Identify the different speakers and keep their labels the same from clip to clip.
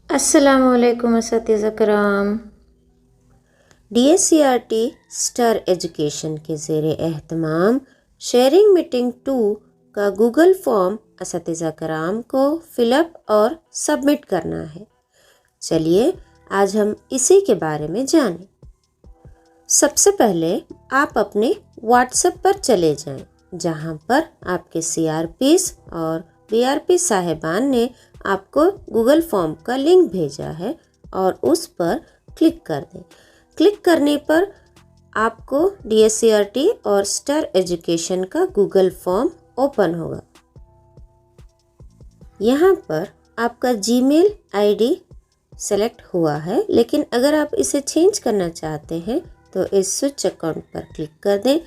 Speaker 1: अस्सलामुअलैकुम असातिज़ा कराम। DSCRT star education के ज़ेरे एहतमाम शेयरिंग मीटिंग 2 का गूगल फॉर्म असातिज़ा कराम को फिलअप और सबमिट करना है। चलिए आज हम इसी के बारे में जानें। सबसे पहले आप अपने व्हाट्सएप पर चले जाएं, जहां पर आपके CRPs और BRP साहिबान ने आपको गूगल फॉर्म का लिंक भेजा है और उस पर क्लिक कर दें। क्लिक करने पर आपको DSCRT और स्टार एजुकेशन का गूगल फॉर्म ओपन होगा। यहाँ पर आपका जीमेल आईडी सेलेक्ट हुआ है, लेकिन अगर आप इसे चेंज करना चाहते हैं तो इस स्विच अकाउंट पर क्लिक कर दें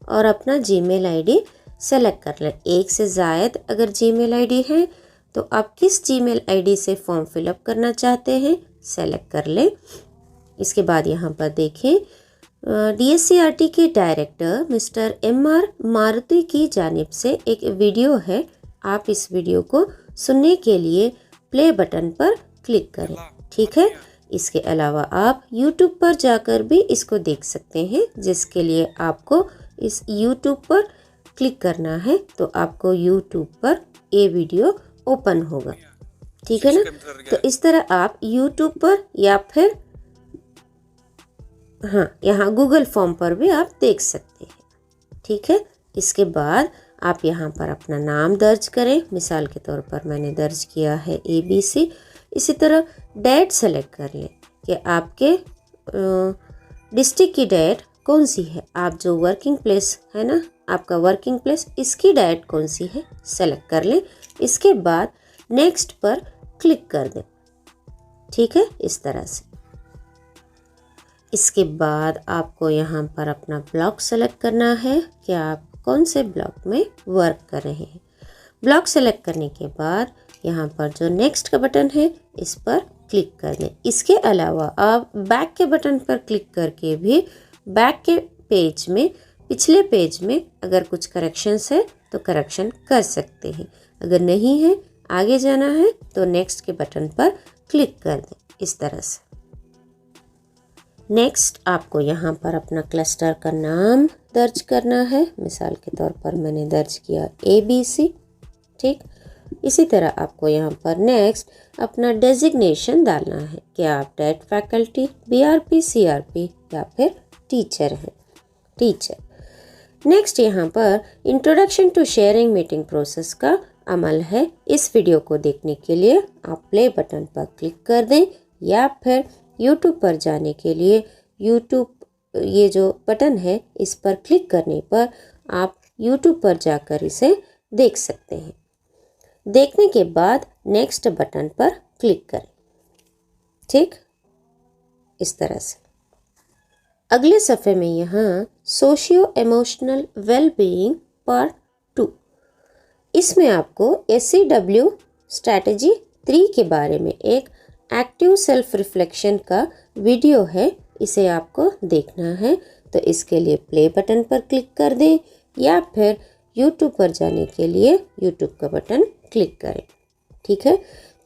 Speaker 1: और अपना जीमेल आईडी सेलेक्ट कर लें। एक से ज़ायद अगर जीमेल आईडी है तो आप किस जीमेल आईडी से फॉर्म फिलअप करना चाहते हैं सेलेक्ट कर लें। इसके बाद यहाँ पर देखें DSCRT के डायरेक्टर मिस्टर MR मारुति की जानिब से एक वीडियो है। आप इस वीडियो को सुनने के लिए प्ले बटन पर क्लिक करें, ठीक है। इसके अलावा आप YouTube पर जाकर भी इसको देख सकते हैं, जिसके लिए आपको इस YouTube पर क्लिक करना है तो आपको YouTube पर ये वीडियो ओपन होगा, ठीक है ना। तो इस तरह आप YouTube पर या फिर यहाँ गूगल फॉर्म पर भी आप देख सकते हैं, ठीक है। इसके बाद आप यहाँ पर अपना नाम दर्ज करें। मिसाल के तौर पर मैंने दर्ज किया है ABC। इसी तरह डेट सेलेक्ट कर लें कि आपके डिस्ट्रिक्ट की डेट कौन सी है। आप जो वर्किंग प्लेस है ना, आपका वर्किंग प्लेस, इसकी डेट कौन सी है सेलेक्ट कर लें। इसके बाद नेक्स्ट पर क्लिक कर दें, ठीक है, इस तरह से। इसके बाद आपको यहाँ पर अपना ब्लॉक सेलेक्ट करना है कि आप कौन से ब्लॉक में वर्क कर रहे हैं। ब्लॉक सेलेक्ट करने के बाद यहाँ पर जो नेक्स्ट का बटन है इस पर क्लिक कर दें। इसके अलावा आप बैक के बटन पर क्लिक करके भी बैक के पेज में, पिछले पेज में अगर कुछ करेक्शंस है तो करेक्शन कर सकते हैं। अगर नहीं है, आगे जाना है तो नेक्स्ट के बटन पर क्लिक कर दें, इस तरह से। नेक्स्ट आपको यहाँ पर अपना क्लस्टर का नाम दर्ज करना है। मिसाल के तौर पर मैंने दर्ज किया ABC, ठीक। इसी तरह आपको यहाँ पर नेक्स्ट अपना डेजिग्नेशन डालना है कि आप डेट फैकल्टी, BRP, CRP या फिर टीचर हैं, टीचर। नेक्स्ट यहाँ पर introduction to sharing meeting process का अमल है। इस वीडियो को देखने के लिए आप प्ले बटन पर क्लिक कर दें या फिर YouTube पर जाने के लिए YouTube ये जो बटन है इस पर क्लिक करने पर आप YouTube पर जाकर इसे देख सकते हैं। देखने के बाद नेक्स्ट बटन पर क्लिक करें, ठीक, इस तरह से। अगले सफ़े में यहाँ सोशियो इमोशनल वेलबीइंग पार्ट 2, इसमें आपको SCW स्ट्रैटेजी 3 के बारे में एक एक्टिव सेल्फ रिफ्लेक्शन का वीडियो है, इसे आपको देखना है। तो इसके लिए प्ले बटन पर क्लिक कर दें या फिर YouTube पर जाने के लिए YouTube का बटन क्लिक करें, ठीक है।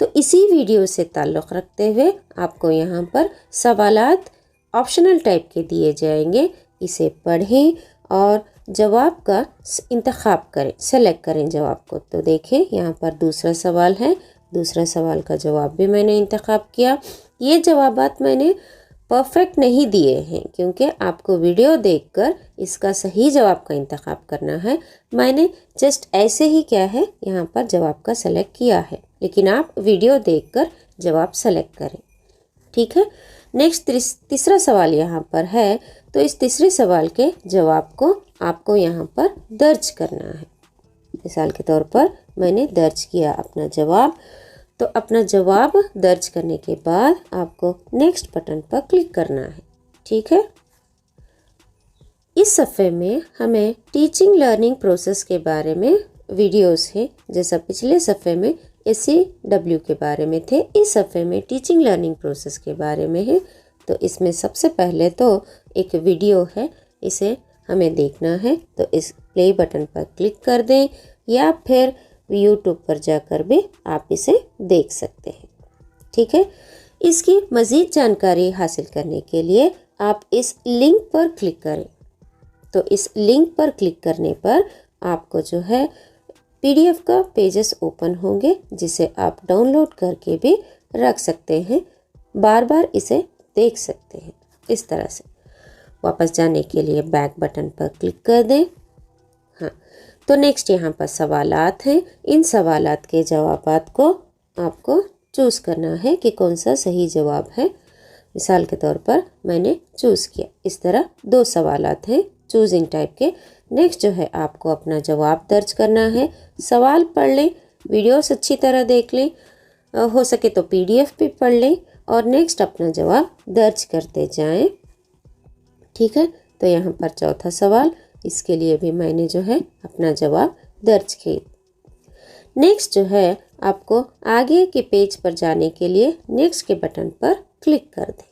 Speaker 1: तो इसी वीडियो से ताल्लुक़ रखते हुए आपको यहाँ पर सवालात ऑप्शनल टाइप के दिए जाएंगे। इसे पढ़ें और जवाब का इंतखाब करें, सेलेक्ट करें जवाब को। तो देखें यहाँ पर दूसरा सवाल है, दूसरा सवाल का जवाब भी मैंने इंतखाब किया। ये जवाबात मैंने परफेक्ट नहीं दिए हैं क्योंकि आपको वीडियो देखकर इसका सही जवाब का इंतखाब करना है। मैंने जस्ट ऐसे ही क्या है यहाँ पर जवाब का सेलेक्ट किया है, लेकिन आप वीडियो देखकर जवाब सेलेक्ट करें, ठीक है। नेक्स्ट तीसरा सवाल यहाँ पर है, तो इस तीसरे सवाल के जवाब को आपको यहाँ पर दर्ज करना है। मिसाल के तौर पर मैंने दर्ज किया अपना जवाब। तो अपना जवाब दर्ज करने के बाद आपको नेक्स्ट बटन पर क्लिक करना है, ठीक है। इस सफ़े में हमें टीचिंग लर्निंग प्रोसेस के बारे में वीडियोस हैं। जैसा पिछले सफ़े में SCW के बारे में थे, इस सफ़े में टीचिंग लर्निंग प्रोसेस के बारे में है। तो इसमें सबसे पहले तो एक वीडियो है, इसे हमें देखना है। तो इस प्ले बटन पर क्लिक कर दें या फिर YouTube पर जाकर भी आप इसे देख सकते हैं, ठीक है। इसकी मज़ीद जानकारी हासिल करने के लिए आप इस लिंक पर क्लिक करें। तो इस लिंक पर क्लिक करने पर आपको जो है PDF का पेजेस ओपन होंगे, जिसे आप डाउनलोड करके भी रख सकते हैं, बार बार इसे देख सकते हैं। इस तरह से वापस जाने के लिए बैक बटन पर क्लिक कर दें। हाँ, तो नेक्स्ट यहाँ पर सवालात हैं। इन सवालात के जवाबात को आपको चूज़ करना है कि कौन सा सही जवाब है। मिसाल के तौर पर मैंने चूज़ किया। इस तरह 2 सवालात हैं चूजिंग टाइप के। नेक्स्ट जो है आपको अपना जवाब दर्ज करना है। सवाल पढ़ लें, वीडियोस अच्छी तरह देख लें, हो सके तो PDF भी पढ़ लें और नेक्स्ट अपना जवाब दर्ज करते जाएं। ठीक है। तो यहाँ पर चौथा सवाल, इसके लिए भी मैंने जो है अपना जवाब दर्ज किया। नेक्स्ट जो है आपको आगे के पेज पर जाने के लिए नेक्स्ट के बटन पर क्लिक कर दें।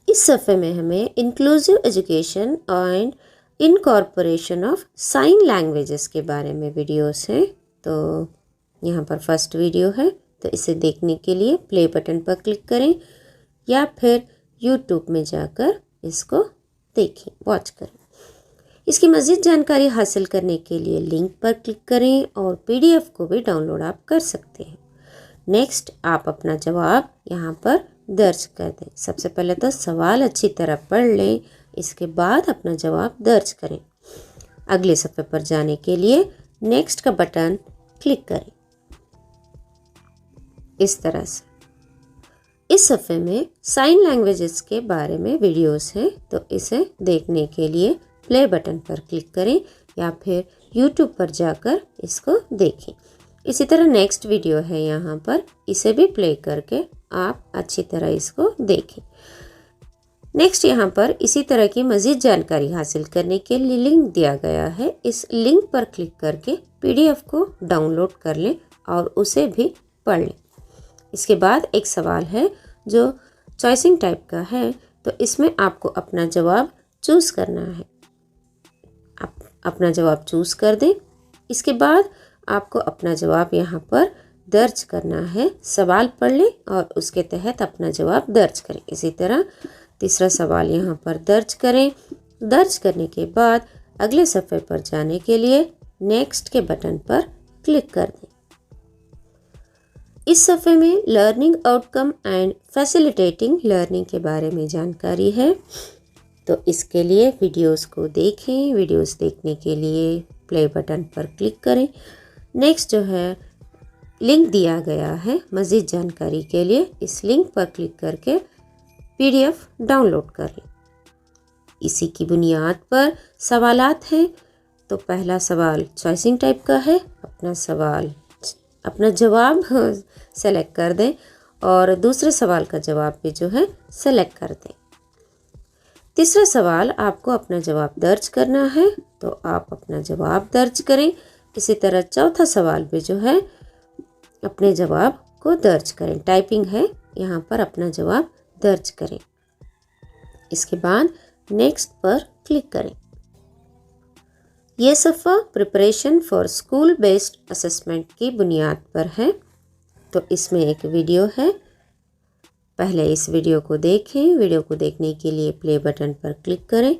Speaker 1: इस सफ़े में हमें inclusive education and incorporation of sine languages के बारे में वीडियोस हैं। तो यहाँ पर फर्स्ट वीडियो है, तो इसे देखने के लिए प्ले बटन पर क्लिक करें या फिर YouTube में जाकर इसको देखें, वॉच करें। इसकी मज़ीद जानकारी हासिल करने के लिए लिंक पर क्लिक करें और PDF को भी डाउनलोड आप कर सकते हैं। नेक्स्ट आप अपना जवाब यहाँ पर दर्ज कर दें। सबसे पहले तो सवाल अच्छी तरह पढ़ लें, इसके बाद अपना जवाब दर्ज करें। अगले सफ़े पर जाने के लिए नेक्स्ट का बटन क्लिक करें। इस तरह से इस सफ़े में साइन लैंग्वेजेस के बारे में वीडियोस हैं, तो इसे देखने के लिए प्ले बटन पर क्लिक करें या फिर YouTube पर जाकर इसको देखें। इसी तरह नेक्स्ट वीडियो है यहाँ पर, इसे भी प्ले करके आप अच्छी तरह इसको देखें। नेक्स्ट यहाँ पर इसी तरह की मज़ीद जानकारी हासिल करने के लिए लिंक दिया गया है। इस लिंक पर क्लिक करके PDF को डाउनलोड कर लें और उसे भी पढ़ लें। इसके बाद एक सवाल है जो चॉइसिंग टाइप का है, तो इसमें आपको अपना जवाब चूज़ करना है। आप अपना जवाब चूज़ कर दें। इसके बाद आपको अपना जवाब यहाँ पर दर्ज करना है। सवाल पढ़ लें और उसके तहत अपना जवाब दर्ज करें। इसी तरह तीसरा सवाल यहाँ पर दर्ज करें। दर्ज करने के बाद अगले सफ़े पर जाने के लिए नेक्स्ट के बटन पर क्लिक कर दें। इस सफ़े में learning outcome and facilitating learning के बारे में जानकारी है, तो इसके लिए वीडियोस को देखें। वीडियोस देखने के लिए प्ले बटन पर क्लिक करें। नेक्स्ट जो है लिंक दिया गया है मज़ीद जानकारी के लिए, इस लिंक पर क्लिक करके PDF डाउनलोड करें। इसी की बुनियाद पर सवालात हैं। तो पहला सवाल चॉइसिंग टाइप का है। अपना जवाब सेलेक्ट कर दें और दूसरे सवाल का जवाब भी जो है सेलेक्ट कर दें। तीसरा सवाल आपको अपना जवाब दर्ज करना है, तो आप अपना जवाब दर्ज करें। इसी तरह चौथा सवाल भी जो है अपने जवाब को दर्ज करें। टाइपिंग है, यहाँ पर अपना जवाब दर्ज करें। इसके बाद नेक्स्ट पर क्लिक करें। यह सफ़ा preparation for school based assessment की बुनियाद पर है, तो इसमें एक वीडियो है। पहले इस वीडियो को देखें। वीडियो को देखने के लिए प्ले बटन पर क्लिक करें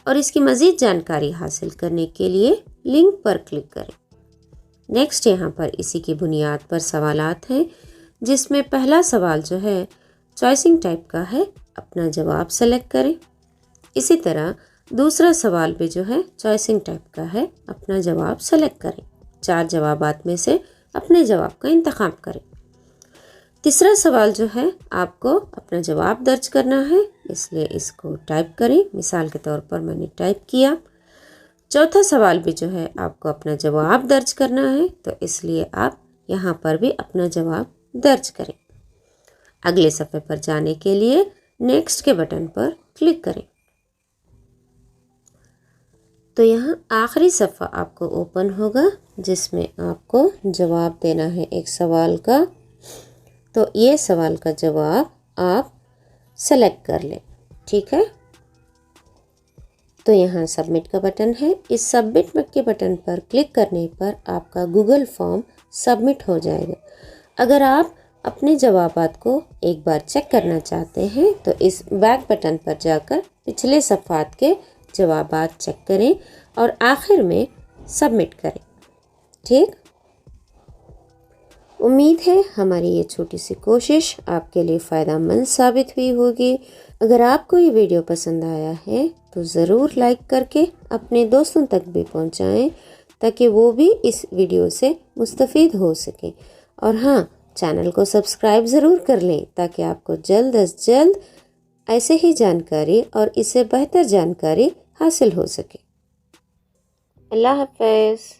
Speaker 1: और इसकी मज़ीद जानकारी हासिल करने के लिए लिंक पर क्लिक करें। नेक्स्ट यहाँ पर इसी की बुनियाद पर सवालात हैं, जिसमें पहला सवाल जो है चॉइसिंग टाइप का है। अपना जवाब सेलेक्ट करें। इसी तरह दूसरा सवाल भी जो है चॉइसिंग टाइप का है। अपना जवाब सेलेक्ट करें। 4 जवाबात में से अपने जवाब का इंतखाब करें। तीसरा सवाल जो है आपको अपना जवाब दर्ज करना है, इसलिए इसको टाइप करें। मिसाल के तौर पर मैंने टाइप किया। चौथा सवाल भी जो है आपको अपना जवाब दर्ज करना है, तो इसलिए आप यहाँ पर भी अपना जवाब दर्ज करें। अगले सफ़े पर जाने के लिए नेक्स्ट के बटन पर क्लिक करें। तो यहाँ आखिरी सफ़ा आपको ओपन होगा, जिसमें आपको जवाब देना है एक सवाल का। तो ये सवाल का जवाब आप सेलेक्ट कर लें। ठीक है। तो यहाँ सबमिट का बटन है। इस सबमिट के बटन पर क्लिक करने पर आपका गूगल फॉर्म सबमिट हो जाएगा। अगर आप अपने जवाबात को एक बार चेक करना चाहते हैं तो इस बैक बटन पर जाकर पिछले सफ़ात के जवाबात चेक करें और आखिर में सबमिट करें। ठीक, उम्मीद है हमारी ये छोटी सी कोशिश आपके लिए फ़ायदेमंद साबित हुई होगी। अगर आपको ये वीडियो पसंद आया है तो ज़रूर लाइक करके अपने दोस्तों तक भी पहुंचाएं ताकि वो भी इस वीडियो से मुस्तफ़ीद हो सकें। और हाँ, चैनल को सब्सक्राइब ज़रूर कर लें ताकि आपको जल्द अज जल्द ऐसे ही जानकारी और इससे बेहतर जानकारी हासिल हो सके। अल्लाह हाफ़िज़।